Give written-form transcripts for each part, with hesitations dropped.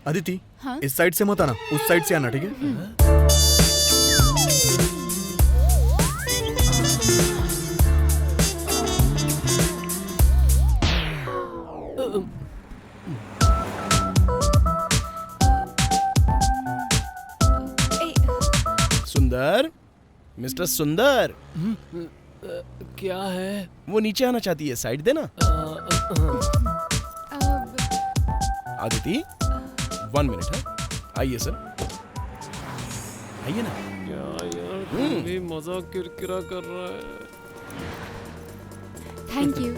अदिति, हाँ? इस साइड से मत आना, उस साइड से आना, ठीक है? सुंदर, मिस्टर सुंदर, क्या है? वो नीचे आना चाहती है, साइड देना। आदिति, 1 मिनट है, आइए सर, आइए ना। क्या यार, तू भी मजाक किरकिरा कर रहा है। Thank you.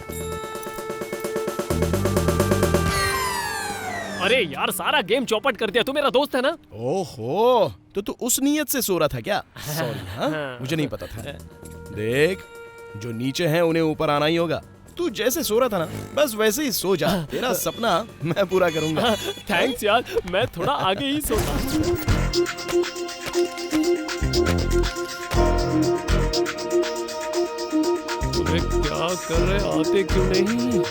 अरे यार, सारा गेम चौपट कर दिया। तू मेरा दोस्त है ना? ओहो, तो तू उस नीयत से सो रहा था क्या? सॉरी, हाँ, मुझे नहीं पता था। देख, जो नीचे हैं उन्हें ऊपर आना ही होगा। तू जैसे सो रहा था ना, बस वैसे ही सो जा। तेरा सपना मैं पूरा करूंगा। थैंक्स यार, मैं थोड़ा आगे ही सोता। अरे क्या कर रहे, आते क्यों नहीं?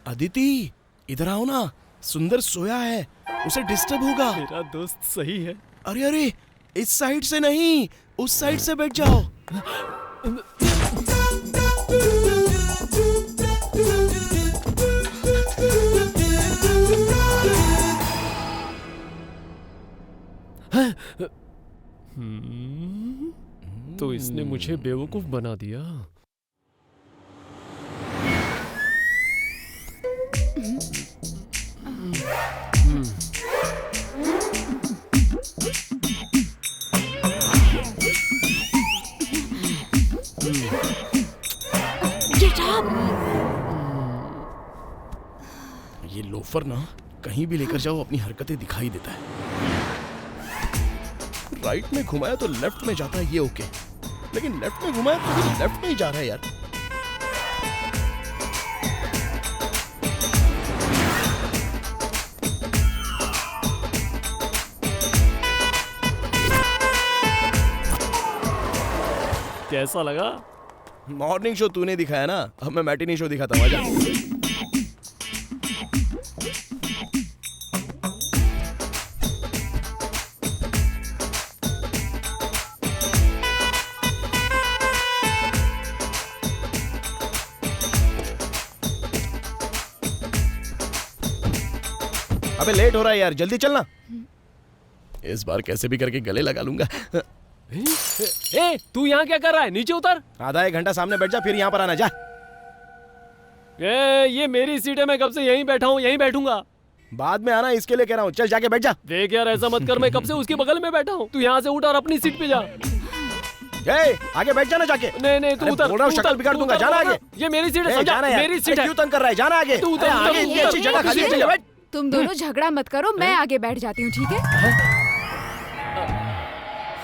अदिति, इधर आओ ना, सुंदर सोया है, उसे डिस्टर्ब होगा। मेरा दोस्त सही है। अरे अरे, इस साइड से नहीं, उस साइड से बैठ जाओ। तो इसने मुझे बेवकूफ बना दिया। ये लोफर ना, कहीं भी लेकर जाओ अपनी हरकतें दिखाई देता है। राइट में घुमाया तो लेफ्ट में जाता है, ये ओके, लेकिन लेफ्ट में घुमाया तो भी लेफ्ट में ही जा रहा है यार। कैसा लगा? मॉर्निंग शो तूने दिखाया ना, अब मैं मैटिनी शो दिखाता हूँ, आजा। अबे लेट हो रहा है यार, जल्दी चलना। इस बार कैसे भी करके गले लगा लूंगा। ए, तू यहाँ क्या कर रहा है? नीचे उतर। आधा 1 घंटा सामने बैठ जा, फिर यहाँ पर आना, जा। ये मेरी सीट है, मैं कब से यहीं बैठा हूँ, यहीं बैठूंगा। बाद में आना, इसके लिए कह रहा हूँ, चल जाके बैठ जा। देख यार, ऐसा मत कर, मैं कब से उसके बगल में बैठा हूँ। तू यहाँ से उठ और अपनी सीट पे जा। आगे बैठ जाना जाके। नहीं, तू उतर। बोल रहा हूँ, शक्ल बिगाड़ दूंगा, जाना आगे। ये मेरी सीट है, समझा? जाना यार, मेरी सीट है। क्यों तंग कर रहा है? जाना आगे। तू उतर, आगे इतनी अच्छी जगह खाली है, चल बैठ। तुम दोनों झगड़ा मत करो, मैं आगे बैठ जाती हूँ, ठीक है?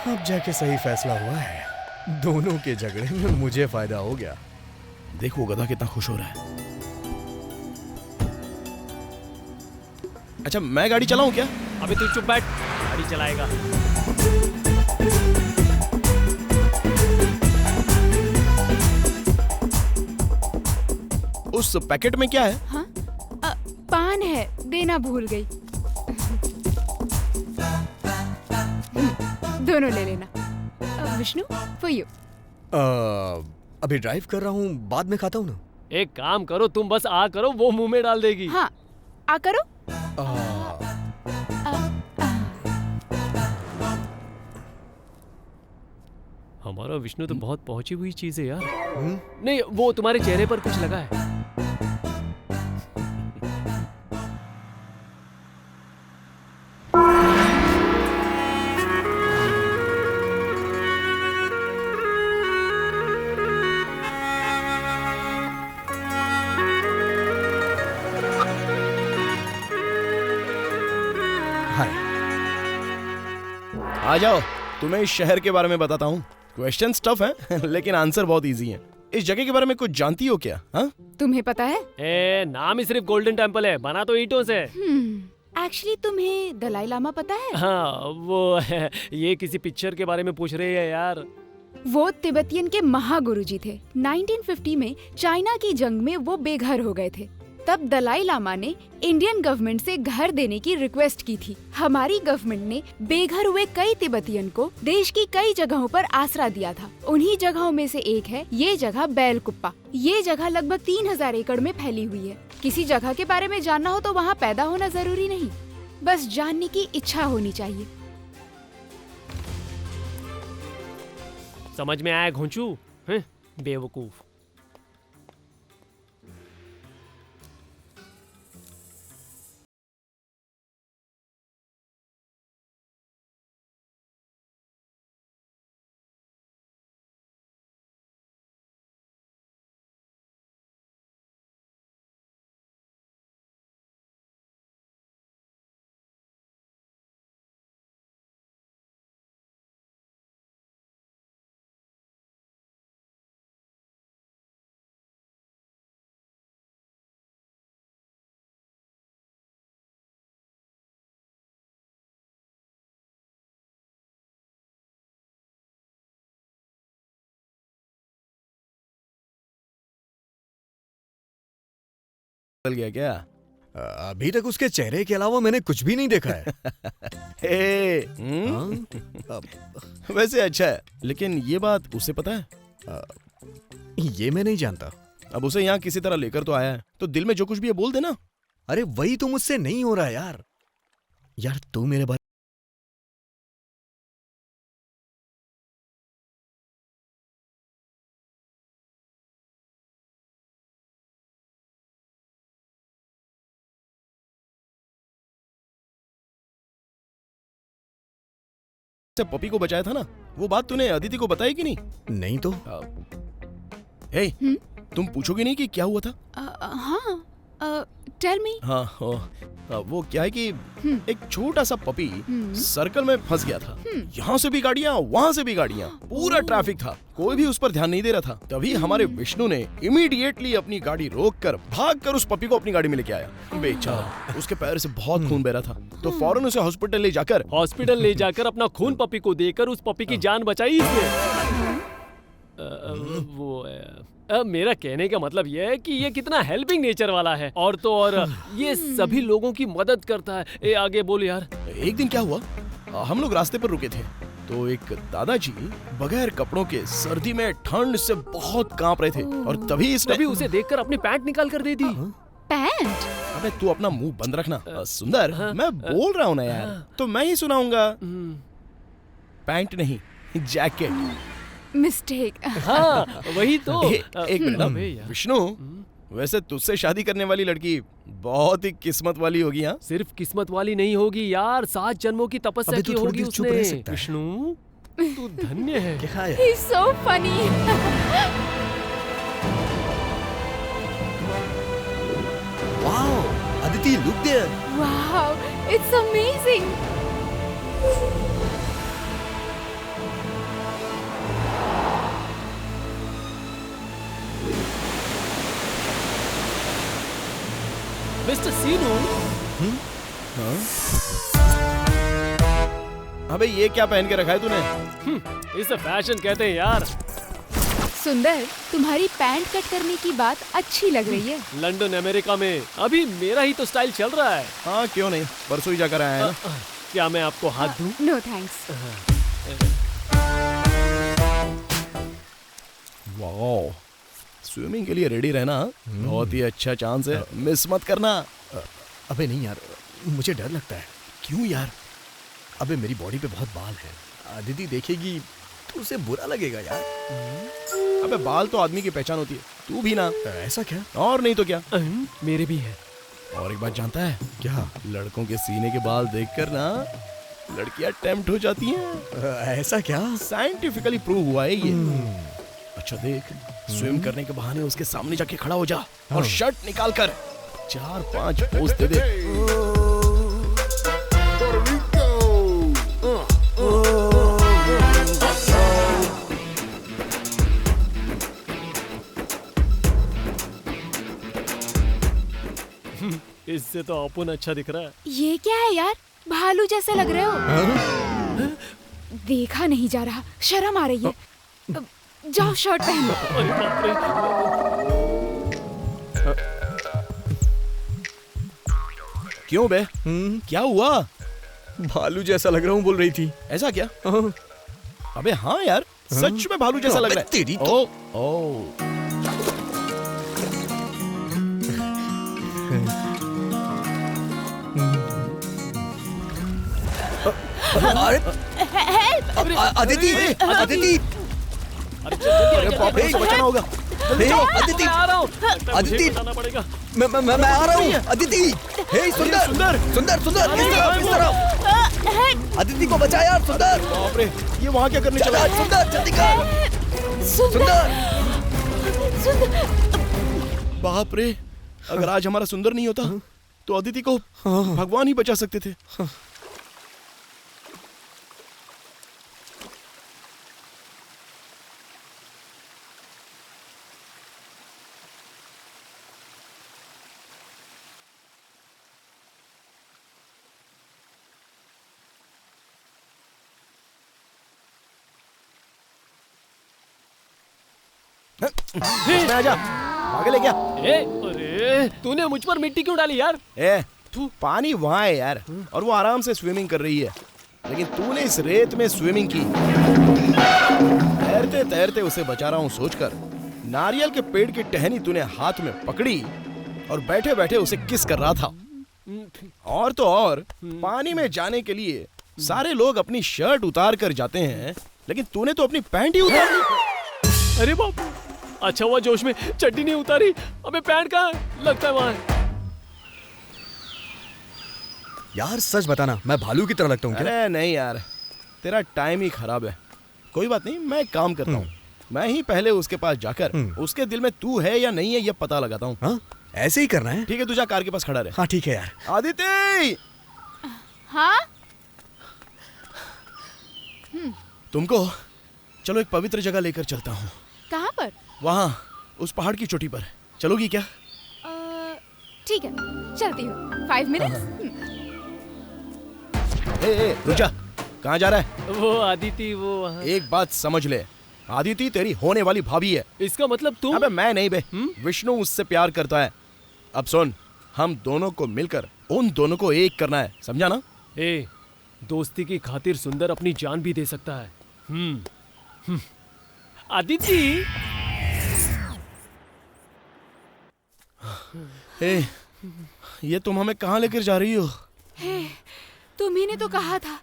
अब जाके सही फैसला हुआ है। दोनों के झगड़े में मुझे फायदा हो गया। देखो गधा कितना खुश हो रहा है। अच्छा, मैं गाड़ी चलाऊं क्या? अबे तू चुप बैठ, गाड़ी चलाएगा। उस पैकेट में क्या है? हाँ? पान है, देना भूल गई। दोनों ले लेना। Vishnu, for you. अभी ड्राइव कर रहा हूँ, बाद में खाता हूँ ना। एक काम करो, तुम बस आ करो, वो मुंह में डाल देगी। हाँ, आ करो। हमारा विष्णु तो बहुत पहुंची हुई चीज है यार। नहीं, वो तुम्हारे चेहरे पर कुछ लगा है। आ जाओ, तुम्हें इस शहर के बारे में बताता हूँ। क्वेश्चन टफ है लेकिन आंसर बहुत इजी है। इस जगह के बारे में कुछ जानती हो क्या? हाँ, तुम्हें पता है? नाम ही सिर्फ गोल्डन टेम्पल है, बना तो ईंटों से। एक्चुअली तुम्हें दलाई लामा पता है? हाँ वो ये किसी पिक्चर के बारे में पूछ रही है यार। वो तिब्बतियन के महागुरु जी थे। 1950 में चाइना की जंग में वो बेघर हो गए थे। तब दलाई लामा ने इंडियन गवर्नमेंट से घर देने की रिक्वेस्ट की थी। हमारी गवर्नमेंट ने बेघर हुए कई तिब्बतियन को देश की कई जगहों पर आसरा दिया था। उन्हीं जगहों में से एक है ये जगह बैलकुप्पा। ये जगह लगभग 3000 एकड़ में फैली हुई है। किसी जगह के बारे में जानना हो तो वहाँ पैदा होना जरूरी नहीं, बस जानने की इच्छा होनी चाहिए। समझ में आया घोंचू? हैं? बेवकूफ। चल गया क्या? अभी तक उसके चेहरे के अलावा मैंने कुछ भी नहीं देखा है। हे, हाँ? वैसे अच्छा है, लेकिन ये बात उसे पता है? ये मैं नहीं जानता। अब उसे यहाँ किसी तरह लेकर तो आया है, तो दिल में जो कुछ भी है बोल देना। अरे वही तो मुझसे नहीं हो रहा यार। यार तू मेरे बारे से पपी को बचाया था ना, वो बात तूने अदिति को बताई कि नहीं? नहीं तो। हे, तुम पूछोगे नहीं कि क्या हुआ था? हाँ, टेल मी। हाँ, वो क्या है कि एक छोटा सा पपी सर्कल में फंस गया था। यहाँ से भी गाड़ियाँ, वहाँ से भी गाड़ियाँ, पूरा ट्रैफिक था, कोई भी उस पर ध्यान नहीं दे रहा था। तभी हमारे विष्णु ने इमीडिएटली अपनी गाड़ी रोककर भागकर उस पपी को अपनी गाड़ी में लेके आया। बेचारा, उसके पैर से बहुत खून बह रहा था, तो फौरन उसे हॉस्पिटल ले जाकर अपना खून पपी को देकर उस पपी की जान बचाई इसने। मेरा कहने का मतलब यह है कि ये कितना हेल्पिंग नेचर वाला है, और तो और ये सभी लोगों की मदद करता है। ए आगे बोल यार। एक दिन क्या हुआ, हम लोग रास्ते पर रुके थे, तो एक दादाजी बगैर कपड़ों के सर्दी में ठंड से बहुत कांप रहे थे, और तभी उसे देखकर अपनी पैंट निकाल कर दे दी। पैंट? अबे तू अपना मुंह बंद रखना। सुंदर, मैं बोल रहा हूँ ना यार, तो मैं ही सुनाऊंगा। पैंट नहीं, जैकेट। मिस्टेक। हाँ वही तो। एक मिनट विष्णु, वैसे तुझसे शादी करने वाली लड़की बहुत ही किस्मत वाली होगी। हाँ, सिर्फ किस्मत वाली नहीं होगी यार, 7 जन्मों की तपस्या की होगी उसने। विष्णु तू धन्य है। He's so funny. Wow, Aditi look there. Wow, it's amazing. Mister Seenu. अबे ये क्या पहन के रखा है तूने? इसे फैशन कहते हैं यार। सुंदर, तुम्हारी पैंट कट करने की बात अच्छी लग रही है। लंदन अमेरिका में अभी मेरा ही तो स्टाइल चल रहा है। हाँ क्यों नहीं, परसों ही जाकर आया है ना। क्या मैं आपको हाथ दूं? No thanks. वाओ, स्विमिंग के लिए रेडी रहना बहुत ही अच्छा चांस है, मिस मत करना। अबे नहीं यार, मुझे डर लगता है। क्यों यार? अबे मेरी बॉडी पे बहुत बाल है, अदिति देखेगी तो उसे बुरा लगेगा यार। अबे बाल तो आदमी की पहचान होती है, तू भी ना। ऐसा क्या? और नहीं तो क्या। मेरे भी है। और एक बात जानता है क्या? लड़कों के सीने के बाल देखकर ना लड़कियां टेम्प्ट हो जाती हैं। ऐसा क्या? साइंटिफिकली प्रूव हुआ है ये। अच्छा देख, स्विम करने के बहाने उसके सामने जाके खड़ा हो जा और शर्ट निकाल कर 4-5 पोज दे दे। इससे तो अपन अच्छा दिख रहा है। ये क्या है यार, भालू जैसे लग रहे हो। देखा नहीं जा रहा, शर्म आ रही है। जाओ शर्ट पहन लो। अरे बाप रे। क्यों बे? क्या हुआ? भालू जैसा लग रहा हूँ बोल रही थी। ऐसा क्या? अबे हाँ यार, सच में भालू जैसा लग रहा है। तेरी ओ ओ अरे अदिति, अदिति, अरे जल्दी अरे बाप रे, इसे बचाना होगा। हे अदिति, आ रहा हूँ। लगता है मुझे अदिति। बचाना पड़ेगा। मैं आ रहा हूँ। अदिति, हे सुंदर, सुंदर। सुंदर, सुंदर, इस तरफ। अदिति को बचा यार, सुंदर। बाप रे, ये वहाँ क्या करने चल चला? यार, सुंदर, जल्दी कर। सुंदर, सुंदर। बाप रे, अगर आज हमारा सुंदर नहीं होता तो अदिति को भगवान ही बचा सकते थे। इसमें आजा, पागल है क्या? अरे तूने मुझ पर मिट्टी क्यों डाली यार? तू पानी वहाँ है यार, और वो आराम से स्विमिंग कर रही है, लेकिन तूने इस रेत में स्विमिंग की। तैरते तैरते उसे बचा रहा हूँ सोचकर। नारियल के पेड़ की टहनी तूने हाथ में पकड़ी और बैठे बैठे उसे किस कर रहा था। और तो और, पानी में जाने के लिए सारे लोग अपनी शर्ट उतार कर जाते हैं, लेकिन तूने तो अपनी पैंट ही उतार ली। अरे बाप रे, अच्छा हुआ जोश में चड्डी नहीं उतारी। अबे पैंट कहाँ है? लगता है वहाँ है। यार सच बताना, मैं भालू की तरह लगता हूँ क्या? अरे नहीं यार, तेरा टाइम ही खराब है। कोई बात नहीं, मैं एक काम करता हूँ, मैं ही पहले उसके पास जाकर उसके दिल में तू है या नहीं है ये पता लगाता हूँ। हाँ, ऐसे ही करना है। ठीक है, तू जा कार के पास खड़ा रहे। हाँ ठीक है यार। आदित्य, हाँ तुमको चलो एक पवित्र जगह लेकर चलता हूँ। कहाँ पर? वहाँ उस पहाड़ की चोटी पर चलोगी क्या? ठीक है, चलती हूँ। 5 मिनट्स। ए, रुक जा, कहाँ जा रहा है? वो आदिति, वो वहाँ। एक बात समझ ले, आदिति तेरी होने वाली भाभी है। इसका मतलब तुम? अबे मैं नहीं बे, विष्णु उससे प्यार करता है। अब सुन, हम दोनों को मिलकर उन दोनों को एक करना है, समझा ना? ए, दोस्ती की खातिर सुंदर अपनी जान भी दे सकता है। आदिति, ए, ये तुम हमें कहाँ लेकर जा रही हो? तुम्ही ने तो कहा था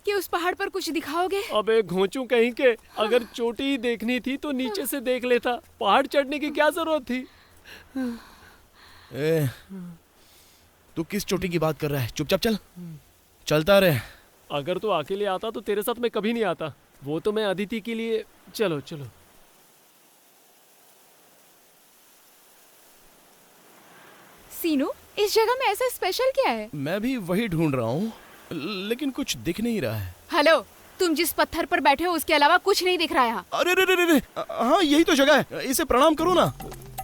कि उस पहाड़ पर कुछ दिखाओगे। अबे घोंचू कहीं के, अगर चोटी ही देखनी थी तो नीचे से देख लेता, पहाड़ चढ़ने की क्या जरूरत थी? ए, तू किस चोटी की बात कर रहा है? चुपचाप चल, चलता रहे। अगर तू अकेले आता तो तेरे साथ मैं कभी नहीं आता। वो तो मैं अदिति के लिए। चलो चलो। सीनू, इस जगह में ऐसा स्पेशल क्या है? मैं भी वही ढूंढ रहा हूँ, लेकिन कुछ दिख नहीं रहा है। हेलो, तुम जिस पत्थर पर बैठे हो उसके अलावा कुछ नहीं दिख रहा यहाँ। अरे रे रे रे, हाँ यही तो जगह है, इसे प्रणाम करो ना।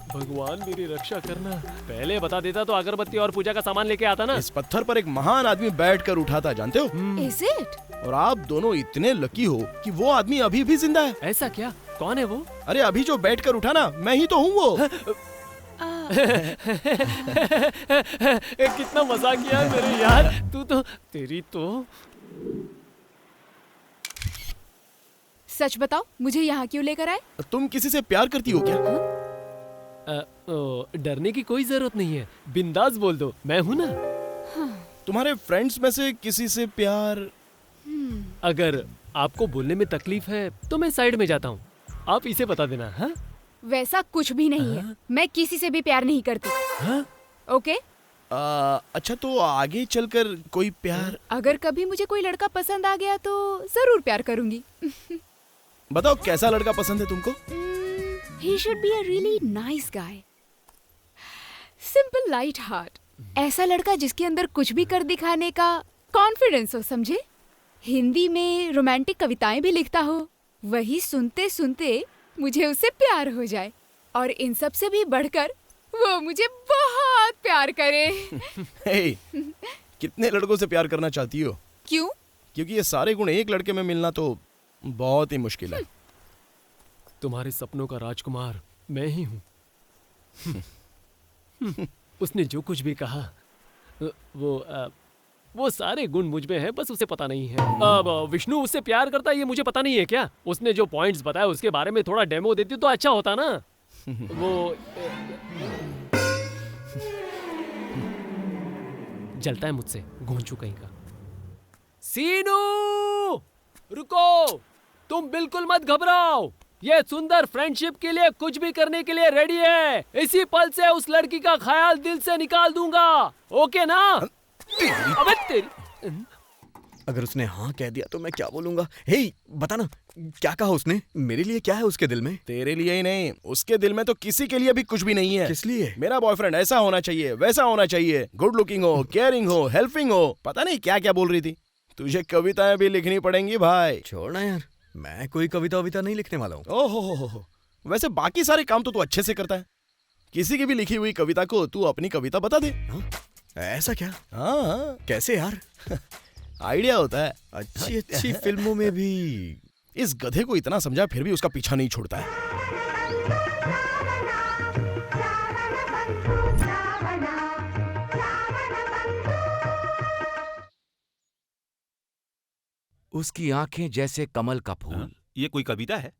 भगवान मेरी रक्षा करना। पहले बता देता तो अगरबत्ती और पूजा का सामान लेके आता ना। इस पत्थर पर एक महान आदमी बैठकर उठा था, जानते हो? Is it? और आप दोनों इतने लकी हो कि वो आदमी अभी भी जिंदा है। ऐसा क्या? कौन है वो? अरे अभी जो बैठकर उठा ना, मैं ही तो हूँ वो। कितना मजाक किया मेरे यार। तू तो, तेरी तो। सच बताओ, मुझे यहाँ क्यों लेकर आए? तुम किसी से प्यार करती हो क्या? डरने की कोई जरूरत नहीं है, बिंदास बोल दो, मैं हूं ना। तुम्हारे फ्रेंड्स में से किसी से प्यार? अगर आपको बोलने में तकलीफ है तो मैं साइड में जाता हूँ, आप इसे बता देना। हाँ? वैसा कुछ भी नहीं है, मैं किसी से भी प्यार नहीं करती। हाँ? ओके? अच्छा तो आगे चलकर कोई प्यार? अगर कभी मुझे कोई लड़का पसंद आ गया तो जरूर प्यार करूंगी। बताओ कैसा लड़का पसंद है तुमको? He should be a really nice guy. Simple, light heart. ऐसा लड़का जिसके अंदर कुछ भी कर दिखाने का कॉन्फिडेंस हो, समझे? हिंदी में रोमांटिक कविताएं भी लिखता हो, वही सुनते सुनते मुझे उससे प्यार हो जाए, और इन सब से भी बढ़कर वो मुझे बहुत प्यार प्यार करे। हे, कितने लड़कों से प्यार करना चाहती हो? क्यों? क्योंकि ये सारे गुण एक लड़के में मिलना तो बहुत ही मुश्किल है। तुम्हारे सपनों का राजकुमार मैं ही हूँ। उसने जो कुछ भी कहा वो सारे गुण मुझ में है, बस उसे पता नहीं है। अब विष्णु उससे प्यार करता है ये मुझे पता नहीं है क्या? उसने जो पॉइंट्स बताए उसके बारे में थोड़ा डेमो देती तो अच्छा होता ना। वो जलता है मुझसे, घोंचू कहीं का। सीनू रुको, तुम बिल्कुल मत घबराओ, ये सुंदर फ्रेंडशिप के लिए कुछ भी करने के लिए रेडी है। इसी पल से उस लड़की का ख्याल दिल से निकाल दूंगा, ओके ना? अबे तेरी, अगर उसने हाँ कह दिया तो मैं क्या बोलूंगा? हे बता ना, क्या कहा उसने? मेरे लिए क्या है उसके दिल में? तेरे लिए ही नहीं, उसके दिल में तो किसी के लिए भी कुछ भी नहीं है। किस लिए? मेरा बॉयफ्रेंड ऐसा होना चाहिए, वैसा होना चाहिए, गुड लुकिंग हो, केयरिंग हो, हेल्पिंग हो, पता नहीं क्या क्या बोल रही थी। तुझे कविताएं भी लिखनी पड़ेंगी भाई। छोड़ना यार, मैं कोई कविता वविता नहीं लिखने वाला हूँ। ओहो हो। वैसे बाकी सारे काम तो तू अच्छे से करता है। किसी की भी लिखी हुई कविता को तू अपनी कविता बता दे। हाँ? ऐसा क्या? हाँ, कैसे यार? आइडिया होता है। अच्छी अच्छी फिल्मों में भी। इस गधे को इतना समझा फिर भी उसका पीछा नहीं छोड़ता है। उसकी आंखें जैसे कमल का फूल। हाँ, ये कोई कविता है?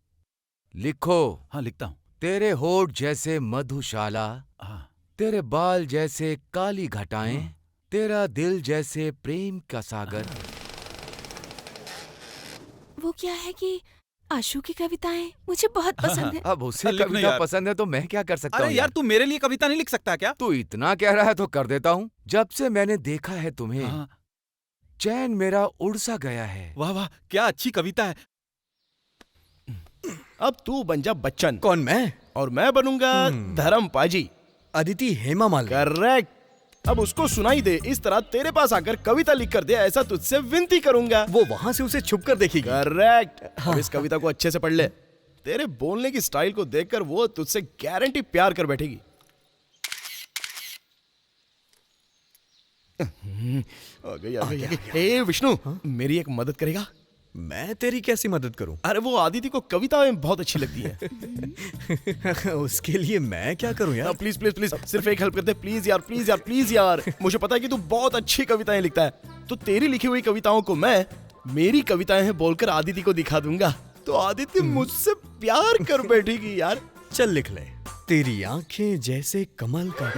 लिखो। हाँ, लिखता हूँ। तेरे होठ जैसे मधुशाला, हाँ, तेरे बाल जैसे काली घटाएं, तेरा दिल जैसे प्रेम का सागर। वो क्या है कि आशु की कविताएं मुझे बहुत पसंद है। अब उसे लिखना कविता यार। पसंद है तो मैं क्या कर सकता अरे हूँ यार, तू मेरे लिए कविता नहीं लिख सकता क्या? तू इतना कह रहा है तो कर देता हूँ। जब से मैंने देखा है तुम्हें, हाँ, चैन मेरा उड़ सा गया है। वाह वाह, क्या अच्छी कविता है। अब तू बन जा बच्चन। कौन, मैं? और मैं बनूंगा धर्म पाजी। अदिति हेमा मालिनी। करेक्ट। अब उसको सुनाई दे, इस तरह तेरे पास आकर कविता लिख कर दे, ऐसा तुझसे विनती करूंगा। वो वहां से उसे छुप कर देखेगी। करेक्ट। अब इस कविता को अच्छे से पढ़ ले। तेरे बोलने की स्टाइल को देखकर वो तुझसे गारंटी प्यार कर बैठेगी। आ गई। ए विष्णु, मेरी एक मदद करेगा? मैं तेरी कैसी मदद करूं? अरे वो आदिति को कविताएं बहुत अच्छी लगती है। उसके लिए मैं क्या करूं यार? प्लीज प्लीज प्लीज, सिर्फ एक हेल्प कर दे प्लीज यार, प्लीज यार, प्लीज यार। मुझे पता है कि तू बहुत अच्छी कविताएं लिखता है, तो तेरी लिखी हुई कविताओं को मैं मेरी कविताएं हैं बोलकर आदिति को दिखा दूंगा, तो आदिति मुझसे प्यार कर बैठेगी यार। चल लिख ले। तेरी आंखें जैसे कमल का।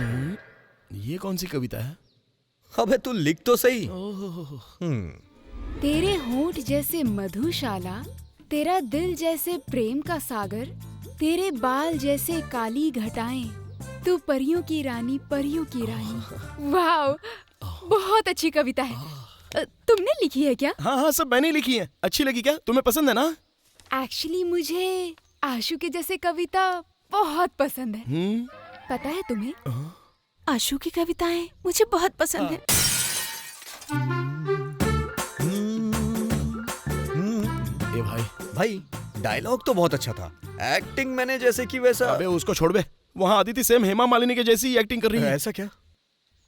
ये कौन सी कविता है? अबे तू लिख तो सही। तेरे होंठ जैसे मधुशाला, तेरा दिल जैसे प्रेम का सागर, तेरे बाल जैसे काली घटाएं, तू परियों की रानी, परियों की रानी। वाह, बहुत अच्छी कविता है। तुमने लिखी है क्या? हाँ हाँ, सब मैंने लिखी है। अच्छी लगी क्या? तुम्हें पसंद है ना? एक्चुअली मुझे आशु के जैसे कविता बहुत पसंद है। पता है तुम्हें? आशु की कविताएं मुझे बहुत पसंद है। ए भाई, भाई डायलॉग तो बहुत अच्छा था, एक्टिंग मैंने जैसे कि वैसा। अबे उसको छोड़ बे। वहाँ आदिति सेम हेमा मालिनी के जैसी एक्टिंग कर रही है। ऐसा क्या?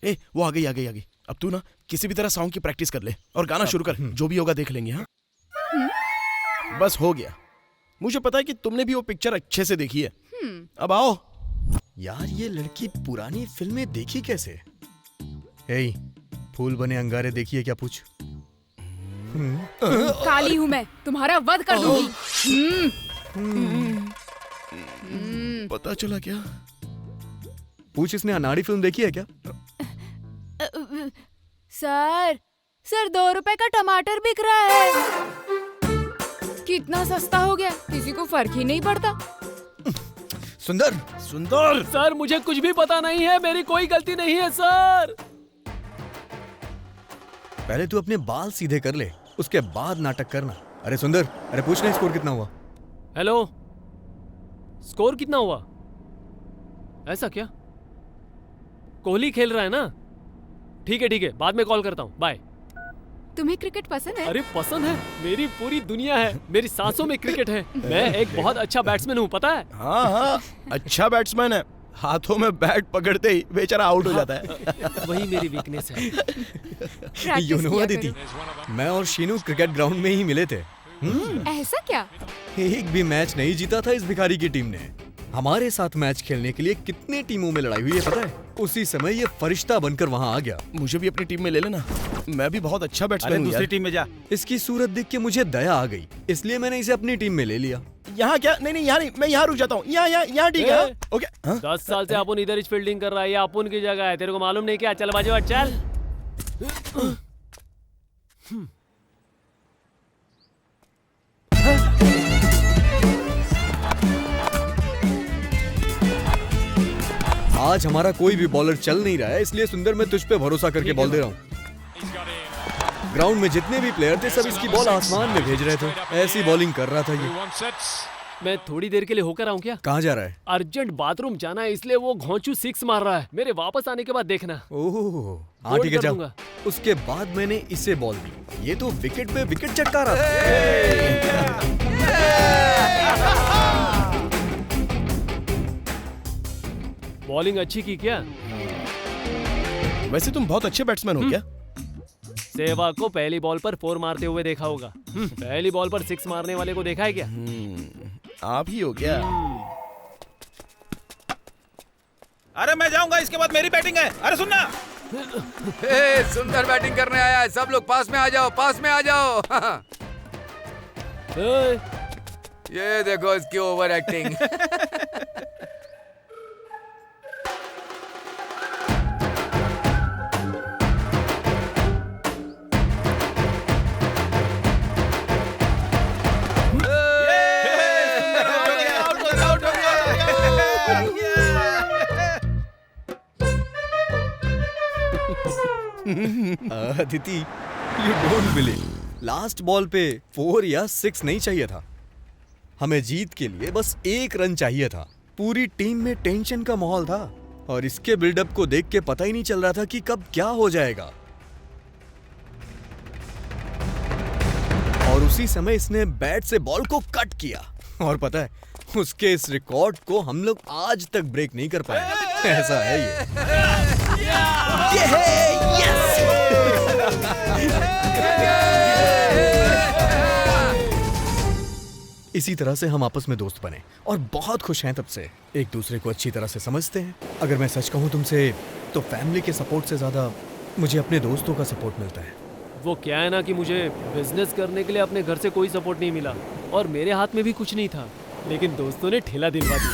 ए वो आ गई। अब तू ना किसी भी तरह सॉन्ग की प्रैक्टिस कर ले और गाना शुरू कर। जो भी होगा देख लेंगे। हाँ, बस हो गया। मुझे पता है कि तुमने भी वो पिक्चर अच्छे से देखी है। अब आओ। यार ये लड़की पुरानी फिल्में देखी कैसे? हे, फूल बने अंगारे देखी है क्या? पूछ। काली हूँ मैं, तुम्हारा वध कर दूंगी। पता चला क्या? पूछ, इसने अनाड़ी फिल्म देखी है क्या? सर 2 रुपए का टमाटर बिक रहा है। कितना सस्ता हो गया, किसी को फर्क ही नहीं पड़ता। सुंदर। सर मुझे कुछ भी पता नहीं है, मेरी कोई गलती नहीं है सर। पहले तू अपने बाल सीधे कर ले, उसके बाद नाटक करना। अरे सुंदर, अरे पूछना स्कोर कितना हुआ? हेलो, स्कोर कितना हुआ? ऐसा क्या? कोहली खेल रहा है ना? ठीक है, बाद में कॉल करता हूँ, बाय। तुम्हें क्रिकेट पसंद है? अरे पसंद है, मेरी पूरी दुनिया है, मेरी सांसों में क्रिकेट है। मैं एक बहुत अच्छा बैट्समैन हूँ, पता है? हाँ, अच्छा बैट्समैन है। हाथों में बैट पकड़ते ही बेचारा आउट हो जाता है। वही मेरी वीकनेस है। Practice यू नो किया अदिति, करो। मैं और शीनू क्रिकेट ग्राउंड में ही मिले थे। ऐसा क्या? एक भी मैच नहीं जीता था इस भिखारी की टीम ने। हमारे साथ मैच खेलने के लिए कितने टीमों में लड़ाई हुई है पता है? उसी समय ये फरिश्ता बनकर वहाँ आ गया। मुझे भी अपनी टीम में ले लेना, मैं भी बहुत अच्छा अरे बैट्समैन हूँ दूसरी यार। टीम में जा। इसकी सूरत देख के मुझे दया आ गई, इसलिए मैंने इसे अपनी टीम में ले लिया। यहाँ क्या? नहीं नहीं, यहाँ नहीं, मैं यहाँ रुक जाता हूँ। यहाँ ठीक है। ए! ओके हाँ? 10 साल से अपुन इधर ही फील्डिंग कर रहा है, ये अपुन की जगह है, तेरे को मालूम नहीं क्या? चल बाजू हट, चल। आज हमारा कोई भी बॉलर चल नहीं रहा है, इसलिए सुंदर मैं तुझ पे भरोसा करके बॉल दे रहा हूँ। ग्राउंड में जितने भी प्लेयर थे सब इसकी बॉल आसमान में भेज रहे थे। ऐसी बॉलिंग कर रहा था ये। मैं थोड़ी देर के लिए होकर आऊं क्या? कहाँ जा रहा है? अर्जेंट बाथरूम जाना है, इसलिए वो घोंचू 6 मार रहा है। मेरे वापस आने के बाद देखना। ओह हाँ Hold ठीक है, कर जाओ। दूंगा। उसके बाद मैंने इसे बॉल दी, ये तो विकेट पे विकेट चटका रहा था। बॉलिंग अच्छी की क्या? वैसे तुम बहुत अच्छे बैट्समैन हो क्या? सहवाग को पहली बॉल पर 4 मारते हुए देखा होगा। पहली बॉल पर 6 मारने वाले को देखा है क्या? आप ही हो क्या? अरे मैं जाऊंगा, इसके बाद मेरी बैटिंग है। अरे सुनना, ए, सुंदर बैटिंग करने आया है, सब लोग पास में आ जाओ, पास में आ जाओ। ए, ये देखो इसकी over acting. Aditi, you don't believe, last ball पे 4 या 6 नहीं चाहिए था। हमें जीत के लिए बस 1 रन चाहिए था। पूरी टीम में टेंशन का माहौल था और इसके बिल्डअप को देख के पता ही नहीं चल रहा था कि कब क्या हो जाएगा। और उसी समय इसने बैट से बॉल को कट किया और पता है, उसके इस रिकॉर्ड को हम लोग आज तक ब्रेक नहीं कर पाए। ऐसा है ये है, यस। इसी तरह से हम आपस में दोस्त बने और बहुत खुश हैं तब से। एक दूसरे को अच्छी तरह से समझते हैं। अगर मैं सच कहूं तुमसे, तो फैमिली के सपोर्ट से ज्यादा मुझे अपने दोस्तों का सपोर्ट मिलता है। वो क्या है ना कि मुझे बिजनेस करने के लिए अपने घर से कोई सपोर्ट नहीं मिला और मेरे हाथ में भी कुछ नहीं था, लेकिन दोस्तों ने ठेला दिलवा दिया।